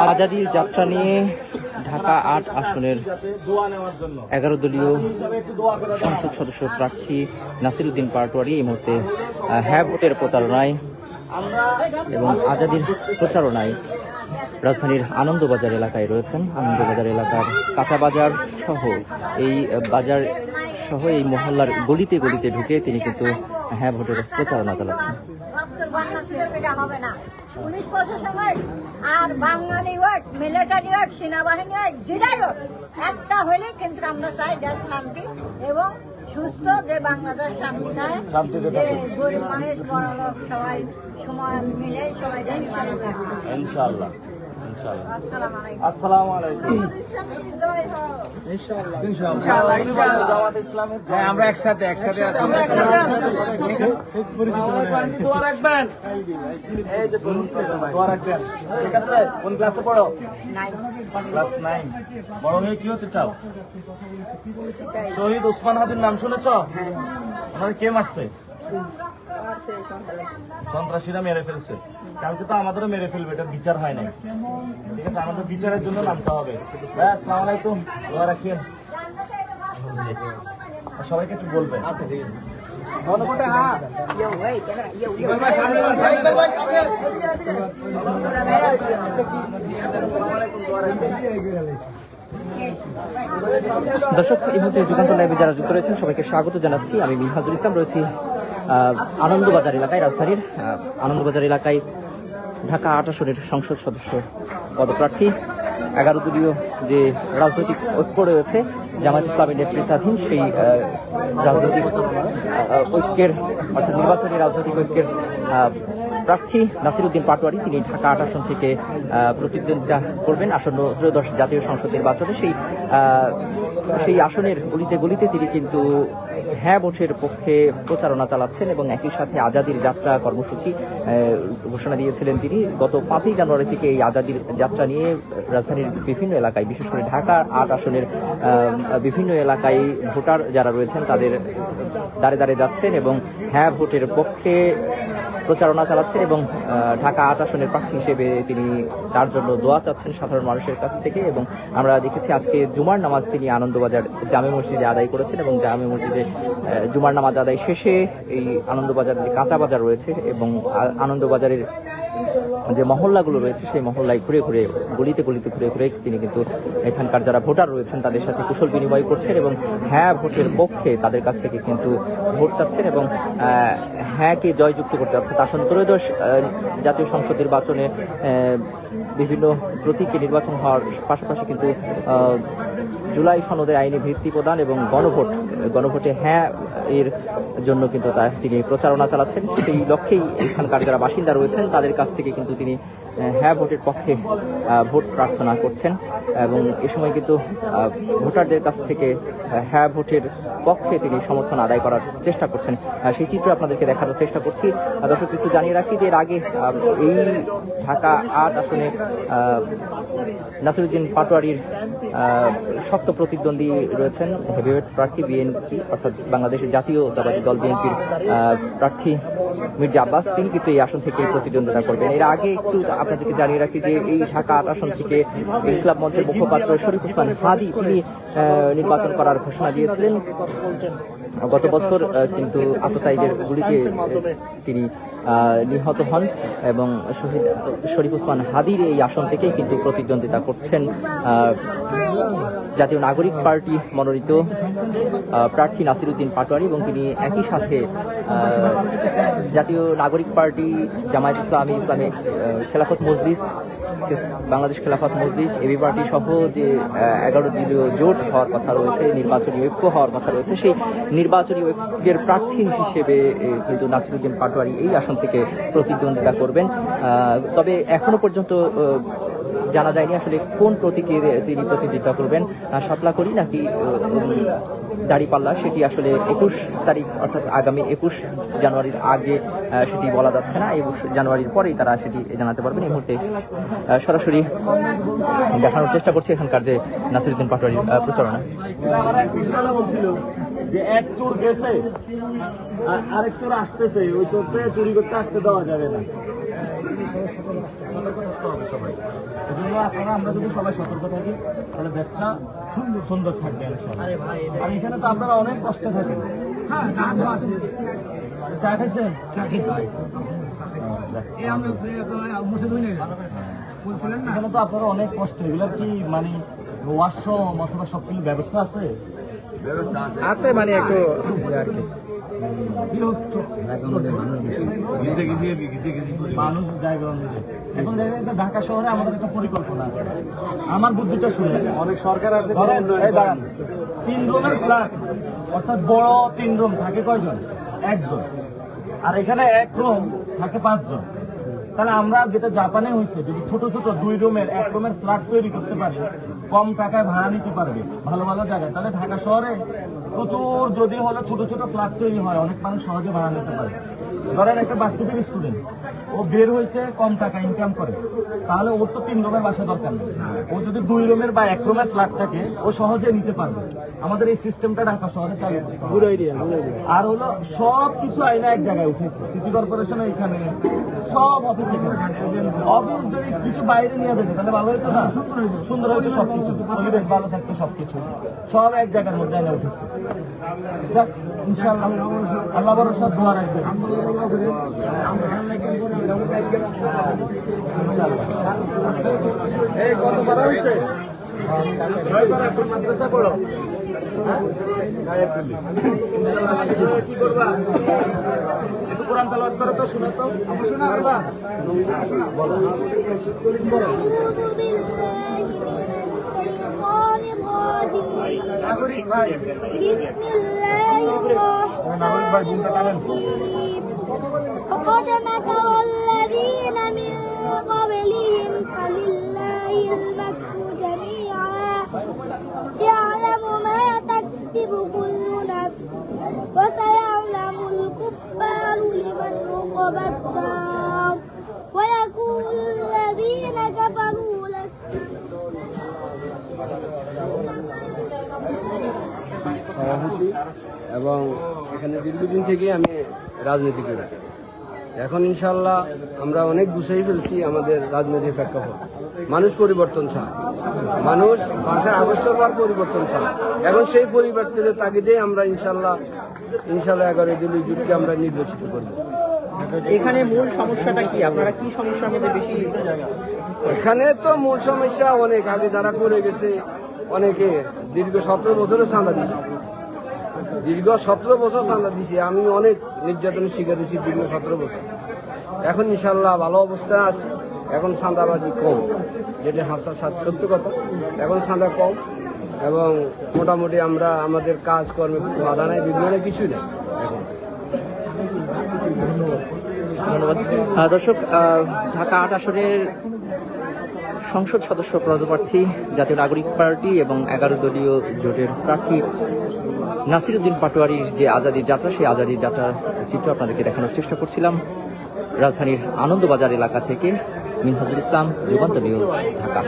আজাদীর যাত্রা নিয়ে ঢাকা ৮ আসনের 11 দলীয় সংসদ সদস্য প্রার্থী নাসিরউদ্দিন পাটোয়ারী এই মুহূর্তে হ্যাঁ ভোটের প্রচারণায় এবং আজাদীর প্রচারণায় রাজধানীর আনন্দবাজার এলাকায় রয়েছেন। আনন্দবাজার এলাকার কাঁচা বাজার সহ এই মহল্লার গলিতে গলিতে ঢুকে তিনি কিন্তু হ্যাঁ ভোটের প্রচারণা চালাচ্ছেন। আর বাঙালি হোক, মিলিটারি হোক, সেনাবাহিনী হোক, যেটাই হোক, একটা হলে কিন্তু আমরা চাই দেশ শান্তি এবং সুস্থ, যে বাংলাদেশ শান্তি থাকে, যে গরিব মানুষ বড় লোক সবাই সময় মিলে সবাই ইনশাআল্লাহ। আসসালামু আলাইকুম। আমরা একসাথে কোন ক্লাসে পড়ো? ক্লাস 9। বড় হয়ে কি হতে চাও? শহীদ ওসমান হাদির নাম শুনেছ? ওনার কে মারছে? সন্ত্রাসীরা মেরে ফেলছে। কালকে তো আমাদেরও মেরে ফেলবে, এটা বিচার হয় নাই। ঠিক আছে, আমাদের বিচারের জন্য নামতে হবে। আসসালামু আলাইকুম, দোয়া রাখেন। সবাইকে একটু বলবেন। আচ্ছা, ঠিক আছে। দর্শক, এই মুহূর্তে যুগান্তর লাইভে যারা যুক্ত রয়েছেন সবাইকে স্বাগত জানাচ্ছি। আমি মিনহাজুল ইসলাম, রয়েছি আনন্দবাজার এলাকায়, রাজধানীর আনন্দবাজার এলাকায় ঢাকা ৮ আসনের সংসদ সদস্য পদপ্রার্থী 11 দলীয় যে রাজনৈতিক ঐক্য রয়েছে জামায়াত ইসলামের নেতৃত্বাধীন, সেই রাজনৈতিক ঐক্যের অর্থাৎ নির্বাচনী রাজনৈতিক ঐক্যের প্রার্থী নাসিরউদ্দিন পাটোয়ারী তিনি ঢাকা ৮ আসন থেকে প্রতিদ্বন্দ্বিতা করবেন আসন্ন ত্রয়োদশ জাতীয় সংসদ নির্বাচনে। সেই আসনের গলিতে গলিতে তিনি কিন্তু হ্যাঁ ভোটের পক্ষে প্রচারণা চালাচ্ছেন এবং একই সাথে আজাদীর যাত্রা কর্মসূচি ঘোষণা দিয়েছিলেন তিনি। গত ৫ই জানুয়ারি থেকে এই আজাদীর যাত্রা নিয়ে রাজধানীর বিভিন্ন এলাকায়, বিশেষ করে ঢাকা ৮ আসনের বিভিন্ন এলাকায় ভোটার যারা রয়েছেন তাদের দ্বারে দ্বারে যাচ্ছেন এবং হ্যাঁ ভোটের পক্ষে প্রচারণা চালাচ্ছেন এবং ঢাকা ৮ আসনের প্রার্থী হিসেবে তিনি তার জন্য দোয়া চাচ্ছেন সাধারণ মানুষের কাছ থেকে। এবং আমরা দেখেছি আজকে জুমার নামাজ তিনি আনন্দবাজার জামে মসজিদে আদায় করেছেন এবং জামে মসজিদে জুমার নামাজ আদায় শেষে এই আনন্দবাজার যে কাঁচা বাজার রয়েছে এবং আনন্দবাজারের যে মহল্লাগুলো রয়েছে সেই মহল্লায় ঘুরে ঘুরে, গলিতে গলিতে ঘুরে ঘুরে তিনি কিন্তু এখানকার যারা ভোটার রয়েছেন তাদের সাথে কুশল বিনিময় করছেন এবং হ্যাঁ ভোটের পক্ষে তাদের কাছ থেকে কিন্তু ভোট চাচ্ছেন এবং হ্যাঁকে জয়যুক্ত করতে, অর্থাৎ আসন্ন ত্রয়োদশ জাতীয় সংসদ নির্বাচনে বিভিন্ন প্রতীকে নির্বাচন হওয়ার পাশাপাশি কিন্তু জুলাই সনদে আইনি ভিত্তি প্রদান এবং গণভোটে হ্যাঁ এর জন্য কিন্তু তিনি প্রচারণা চালাচ্ছেন। সেই লক্ষ্যেই এখানকার যারা বাসিন্দা রয়েছেন তাদের কাছ থেকে কিন্তু তিনি হ্যাঁ ভোটের পক্ষে ভোট প্রার্থনা করছেন এবং এ সময় কিন্তু ভোটারদের কাছ থেকে হ্যাঁ ভোটের পক্ষে তিনি সমর্থন আদায় করার চেষ্টা করছেন। সেই চিত্র আপনাদেরকে দেখানোর চেষ্টা করছি। দর্শক, একটু জানিয়ে রাখি যে এর আগে এই ঢাকা ৮ আসনে নাসিরউদ্দিন পাটোয়ারীর শক্ত প্রতিদ্বন্দ্বী রয়েছেন হেভিওয়েট প্রার্থী বিএনপি অর্থাৎ বাংলাদেশের জাতীয়তাবাদী দল বিএনপির প্রার্থী মির্জা আব্বাস। তিনি কিন্তু এই আসন থেকে প্রতিদ্বন্দ্বিতা করবেন। এর আগে একটু আপনাদেরকে জানিয়ে রাখি যে এই ঢাকা ৮ আসন থেকে ইনকিলাব মঞ্চের মুখপাত্র শরীফ ওসমান হাদি তিনি নির্বাচন করার ঘোষণা দিয়েছিলেন গত বছর, কিন্তু আততায়ীদের গুলিতে তিনি নিহত হন এবং শহীদ শরীফ ওসমান হাদির এই আসন থেকেই কিন্তু প্রতিদ্বন্দ্বিতা করছেন জাতীয় নাগরিক পার্টি মনোনীত প্রার্থী নাসিরউদ্দিন পাটোয়ারী এবং তিনি একই সাথে জাতীয় নাগরিক পার্টি, জামায়াত ইসলামী, Islamic Khelafat Majlis, Bangladesh Khelafat Majlis, AB party সহ যে 11 দলীয় জোট হওয়ার কথা রয়েছে, নির্বাচনী ঐক্য হওয়ার কথা রয়েছে, সেই নির্বাচনী ঐক্যের প্রার্থী হিসেবে কিন্তু নাসিরউদ্দিন পাটোয়ারী এই আসন থেকে প্রতিদ্বন্দ্বিতা করবেন। তবে এখনো পর্যন্ত জানা যায়নি আসলে কোন প্রতীকে তিনি প্রতিদ্বন্দ্বিতা করবেন, শাপলাকড়ি নাকি দাঁড়িপাল্লা, সেটি আসলে 21 তারিখ অর্থাৎ আগামী 21 জানুয়ারির আগে সেটি বলা যাচ্ছে না। 21 জানুয়ারির পরেই তারা সেটি জানাতে পারবেন। এই মুহূর্তে সরাসরি দেখানোর চেষ্টা করছি এখানকার যে নাসিরউদ্দিন পাটোয়ারীর প্রচারণা। যে এক চোর গেছে আরেক চোর আসতেছে, ওই চোরকে চুরি করতে আসতে দেওয়া যাবে না। সতর্ক থাকতে হবে সবাই। এই জন্য আমরা যদি সবাই সতর্ক থাকি তাহলে দেশটা সুন্দর থাকবে ইনশাআল্লাহ। আর এখানে তো আপনারা অনেক কষ্টে থাকেন। হ্যাঁ, চা খাইছেন? এখানে তো আপনারা অনেক কষ্ট, এগুলো কি মানে ওয়াশরুম অথবা সবকিছু ব্যবস্থা আছে? আছে মানে একটু মানুষ জায়গা অনুযায়ী এখন দেখা যাচ্ছে ঢাকা শহরে আমাদের একটা পরিকল্পনা আছে। আমার বুদ্ধিটা শুনে অনেক সরকার আছে, দাঁড়ান 3 রুমের ফ্ল্যাট, অর্থাৎ বড় 3 রুম থাকে কয়জন? 1 জন। আর এখানে 1 রুম থাকে 5 জন। তাহলে আমরা যেটা জাপানে হয়েছে, যদি ছোট ছোট 2 রুমের 1 রুমের ফ্ল্যাট তৈরি করতে পারি, কম টাকায় ভাড়া নিতে পারবে ভালো ভালো জায়গায়, তাহলে ঢাকা শহরে প্রচুর যদি হলো ছোট ছোট ফ্ল্যাট তৈরি হয়, অনেক মানুষ সহজে ভাড়া নিতে পারে। ধরেন একটা ভার্সিটির স্টুডেন্ট, ও বের হয়েছে কম টাকা ইনকাম করে, তাহলে ওর তো 3 রুমের বাসা দরকার নেই। ও যদি 2 রুমের বা 1 রুমের ফ্ল্যাট থাকে, ও সহজে নিতে পারবে। আমাদের এই সিস্টেমটা ঢাকা শহরে চালু করতে হবে। আর হলো সব কিছু আইনা এক জায়গায় উঠেছে, সিটি কর্পোরেশনে এখানে সব অফিস এখানে। অফিস যদি কিছু বাইরে নিয়ে যেত তাহলে ভালো হতো না? সুন্দর হতো সবকিছু, পরিবেশ ভালো থাকতো, সবকিছু সব এক জায়গার মধ্যে এনে উঠেছে। যাক, ইনশাআল্লাহ আল্লাহ ভরসা, দোয়া রাখবেন। এই কত বার হয়েছে? 6 বার। এখন মাদ্রাসা পড়ো? কি করবা? একটু কোরআন তেলাওয়াত করো তো, শোনা তো। শোনা বলো। وقد مكر الذين من قبلهم فلله المكر جميعا يعلم ما تكسب كل نفس وسيعلم الكفار لمن عقبى الدار ويقول الذين كفروا لست সভাপতি এবং এখানে দীর্ঘদিন থেকে আমি রাজনীতি করি। এখন ইনশাল্লাহ আমরা অনেক গুছিয়ে ফেলছি আমাদের রাজনৈতিক প্রেক্ষাপট। মানুষ পরিবর্তন চায়, মানুষ 5 আগস্ট হওয়ার পরিবর্তন চায়। এখন সেই পরিবর্তনের তাগিদে আমরা ইনশাল্লাহ 11 দলীয় জোটকে আমরা নির্বাচিত করব। এখানে মূল সমস্যাটা কি? আপনারা কি সমস্যার মধ্যে বেশি? এখানে তো মূল সমস্যা অনেক আগে যারা করে গেছে, অনেকে দীর্ঘ 17 বছরের চাঁদা দিছে, দীর্ঘ 17 বছর চাঁদা দিছে। আমি অনেক নির্যাতনের শিকার হয়েছি দীর্ঘ 17 বছর। এখন ইনশাল্লাহ ভালো অবস্থা আছে। এখন চাঁদাবাজি কম, যেটা সত্য কথা। এখন চাঁদা কম এবং মোটামুটি আমরা আমাদের কাজকর্মে বাধা নাই, বিঘ্ন কিছুই নেই এখন। ধন্যবাদ। দর্শক, ঢাকা 8 আসনের সংসদ সদস্য পদপ্রার্থী জাতীয় নাগরিক পার্টি এবং 11 দলীয় জোটের প্রার্থী নাসিরউদ্দিন পাটোয়ারির যে আজাদির যাত্রা, সেই আজাদির যাত্রার চিত্র আপনাদেরকে দেখানোর চেষ্টা করছিলাম রাজধানীর আনন্দবাজার এলাকা থেকে। মিনহাজুল ইসলাম, যুগান্তর নিউজ, ঢাকা।